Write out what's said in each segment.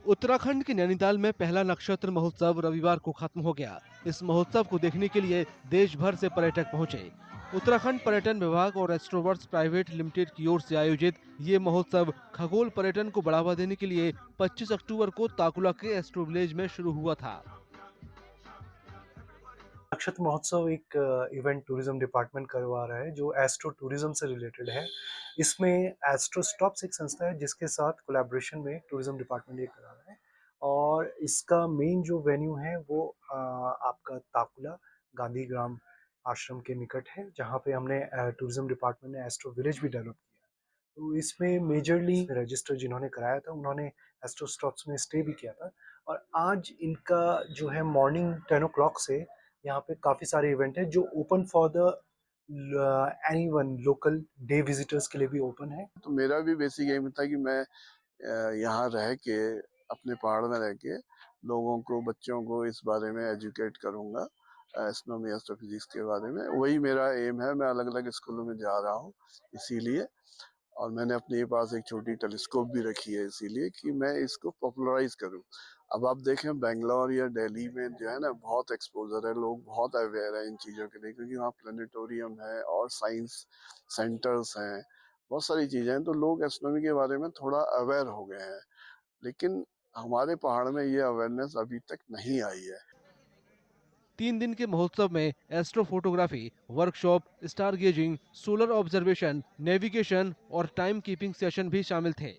उत्तराखंड के नैनीताल में पहला नक्षत्र महोत्सव रविवार को खत्म हो गया। इस महोत्सव को देखने के लिए देश भर से पर्यटक पहुंचे। उत्तराखंड पर्यटन विभाग और एस्ट्रोवर्ट्स प्राइवेट लिमिटेड की ओर से आयोजित ये महोत्सव खगोल पर्यटन को बढ़ावा देने के लिए 25 अक्टूबर को ताकुला के एस्ट्रो विलेज में शुरू हुआ था। नक्षत्र महोत्सव एक इवेंट टूरिज्म डिपार्टमेंट करवा रहा है जो एस्ट्रो टूरिज्म से रिलेटेड है। इसमें एस्ट्रो स्टॉप्स एक संस्था है जिसके साथ कोलैबोरेशन में टूरिज्म डिपार्टमेंट ये करा रहा है। और इसका मेन जो वेन्यू है वो आपका ताकुला गांधी ग्राम आश्रम के निकट है, जहाँ पे हमने टूरिज्म डिपार्टमेंट ने एस्ट्रो विलेज भी डेवलप किया है। तो इसमें मेजरली रजिस्टर जिन्होंने कराया था उन्होंने एस्ट्रो स्टॉप्स में स्टे भी किया था। और आज इनका जो है मॉर्निंग 10 o'clock से यहाँ पे काफ़ी सारे इवेंट है जो open for the anyone local day visitors के लिए भी ओपन है। तो मेरा भी बेसिक एम था कि मैं यहाँ रह के अपने पहाड़ में रह के लोगों को, बच्चों को इस बारे में एजुकेट करूँगा, एस्ट्रोनॉमी एस्ट्रोफिजिक्स के बारे में। वही मेरा एम है। मैं अलग अलग स्कूलों में जा रहा हूँ इसीलिए, और मैंने अपने पास एक छोटी टेलीस्कोप भी रखी है इसीलिए कि मैं इसको पॉपुलराइज करूँ। अब आप देखें बेंगलोर या दिल्ली में जो है ना, बहुत एक्सपोजर है, लोग बहुत अवेयर है इन चीज़ों के लिए, क्योंकि वहाँ प्लानिटोरियम है और साइंस सेंटर्स हैं, बहुत सारी चीज़ें हैं, तो लोग एस्ट्रोनॉमी के बारे में थोड़ा अवेयर हो गए हैं। लेकिन हमारे पहाड़ में ये अवेयरनेस अभी तक नहीं आई है। 3 दिन के महोत्सव में astrophotography, workshop, stargazing, solar observation, navigation और टाइम कीपिंग सेशन भी शामिल थे।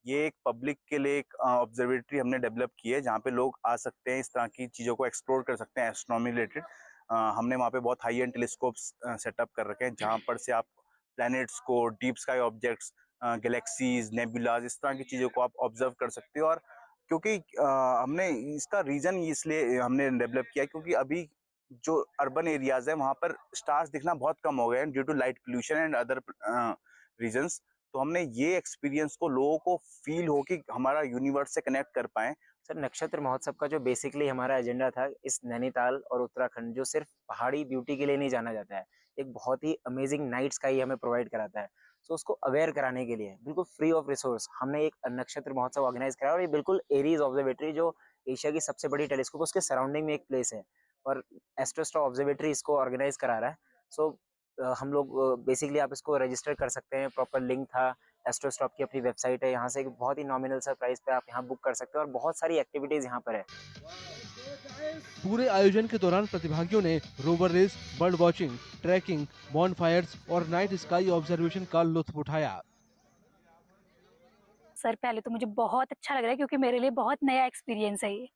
ये एक पब्लिक के लिए एक ऑब्जर्वेटरी हमने डेवलप की है जहाँ पे लोग आ सकते हैं, इस तरह की चीज़ों को एक्सप्लोर कर सकते हैं एस्ट्रोनॉमी रिलेटेड। हमने वहाँ पे बहुत हाई एंड टेलीस्कोप्स सेटअप कर रखे हैं जहाँ पर से आप प्लैनेट्स को, डीप स्काई ऑब्जेक्ट्स, गैलेक्सीज, नेबुलाज, इस तरह की चीज़ों को आप ऑब्जर्व कर सकते हो। और क्योंकि हमने इसका रीज़न इसलिए हमने डेवलप किया क्योंकि अभी जो अर्बन एरियाज है वहाँ पर स्टार्स दिखना बहुत कम हो गए हैं due to light pollution and other reasons. तो हमने ये एक्सपीरियंस को लोगों को फील हो कि हमारा यूनिवर्स से कनेक्ट कर पाए। सर, नक्षत्र महोत्सव का जो बेसिकली हमारा एजेंडा था, इस नैनीताल और उत्तराखंड जो सिर्फ पहाड़ी ब्यूटी के लिए नहीं जाना जाता है, एक बहुत ही अमेजिंग नाइट स्काई हमें प्रोवाइड कराता है। सो उसको अवेयर कराने के लिए बिल्कुल फ्री ऑफ रिसोर्स हमने एक नक्षत्र महोत्सव ऑर्गेनाइज कराया। और ये बिल्कुल एरीज ऑब्जर्वेटरी जो एशिया की सबसे बड़ी टेलीस्कोप, उसके सराउंडिंग में एक प्लेस है और एस्ट्रोस्टार ऑब्जर्वेटरी इसको ऑर्गेनाइज करा रहा है। सो हम लोग बेसिकली आप इसको रजिस्टर कर सकते हैं। प्रॉपर लिंक था, एस्ट्रोस्टॉप की अपनी वेबसाइट है, यहाँ से एक बहुत ही नॉमिनल सा प्राइस पे आप यहाँ बुक कर सकते हो और बहुत सारी एक्टिविटीज यहाँ पर है। पूरे आयोजन के दौरान प्रतिभागियों ने rover race, bird watching, trekking, bonfires और नाइट स्काई ऑब्जर्वेशन का लुत्फ उठाया। सर, पहले तो मुझे बहुत अच्छा लग रहा है क्योंकि मेरे लिए बहुत नया एक्सपीरियंस है ये।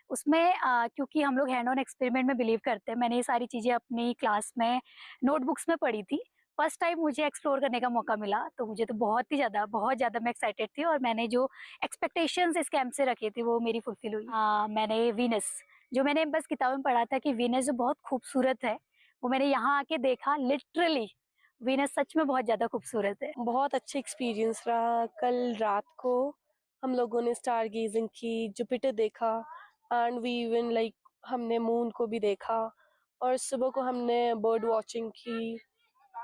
उसमें क्योंकि हम लोग हैंड ऑन एक्सपेरिमेंट में बिलीव करते हैं, मैंने ये सारी चीज़ें अपनी क्लास में नोटबुक्स में पढ़ी थी। फर्स्ट टाइम मुझे एक्सप्लोर करने का मौका मिला, तो मुझे तो बहुत ज़्यादा मैं एक्साइटेड थी और मैंने जो एक्सपेक्टेशंस इस कैंप से रखी थी, वो मेरी फुलफिल हुई। मैंने वीनस, जो मैंने बस किताब में पढ़ा था कि वीनस जो बहुत खूबसूरत है, वो मैंने यहाँ आके देखा लिटरली। वीनस सच में बहुत ज़्यादा खूबसूरत है। बहुत अच्छा एक्सपीरियंस रहा। कल रात को हम लोगों ने स्टार गेजिंग की, जुपिटर देखा एंड वी इवन लाइक हमने मून को भी देखा और सुबह को हमने बर्ड वॉचिंग की।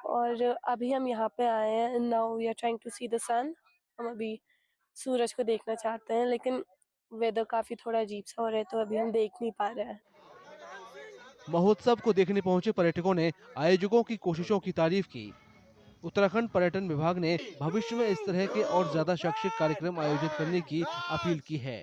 और अभी हम यहाँ पे आए हैं, now we are trying to see the sun. हम अभी सूरज को देखना चाहते हैं लेकिन वेदर काफ़ी थोड़ा अजीब सा हो रहा है तो अभी हम देख नहीं पा रहे हैं। महोत्सव को देखने पहुंचे पर्यटकों ने आयोजकों की कोशिशों की तारीफ की। उत्तराखंड पर्यटन विभाग ने भविष्य में इस तरह के और ज्यादा शैक्षिक कार्यक्रम आयोजित करने की अपील की है।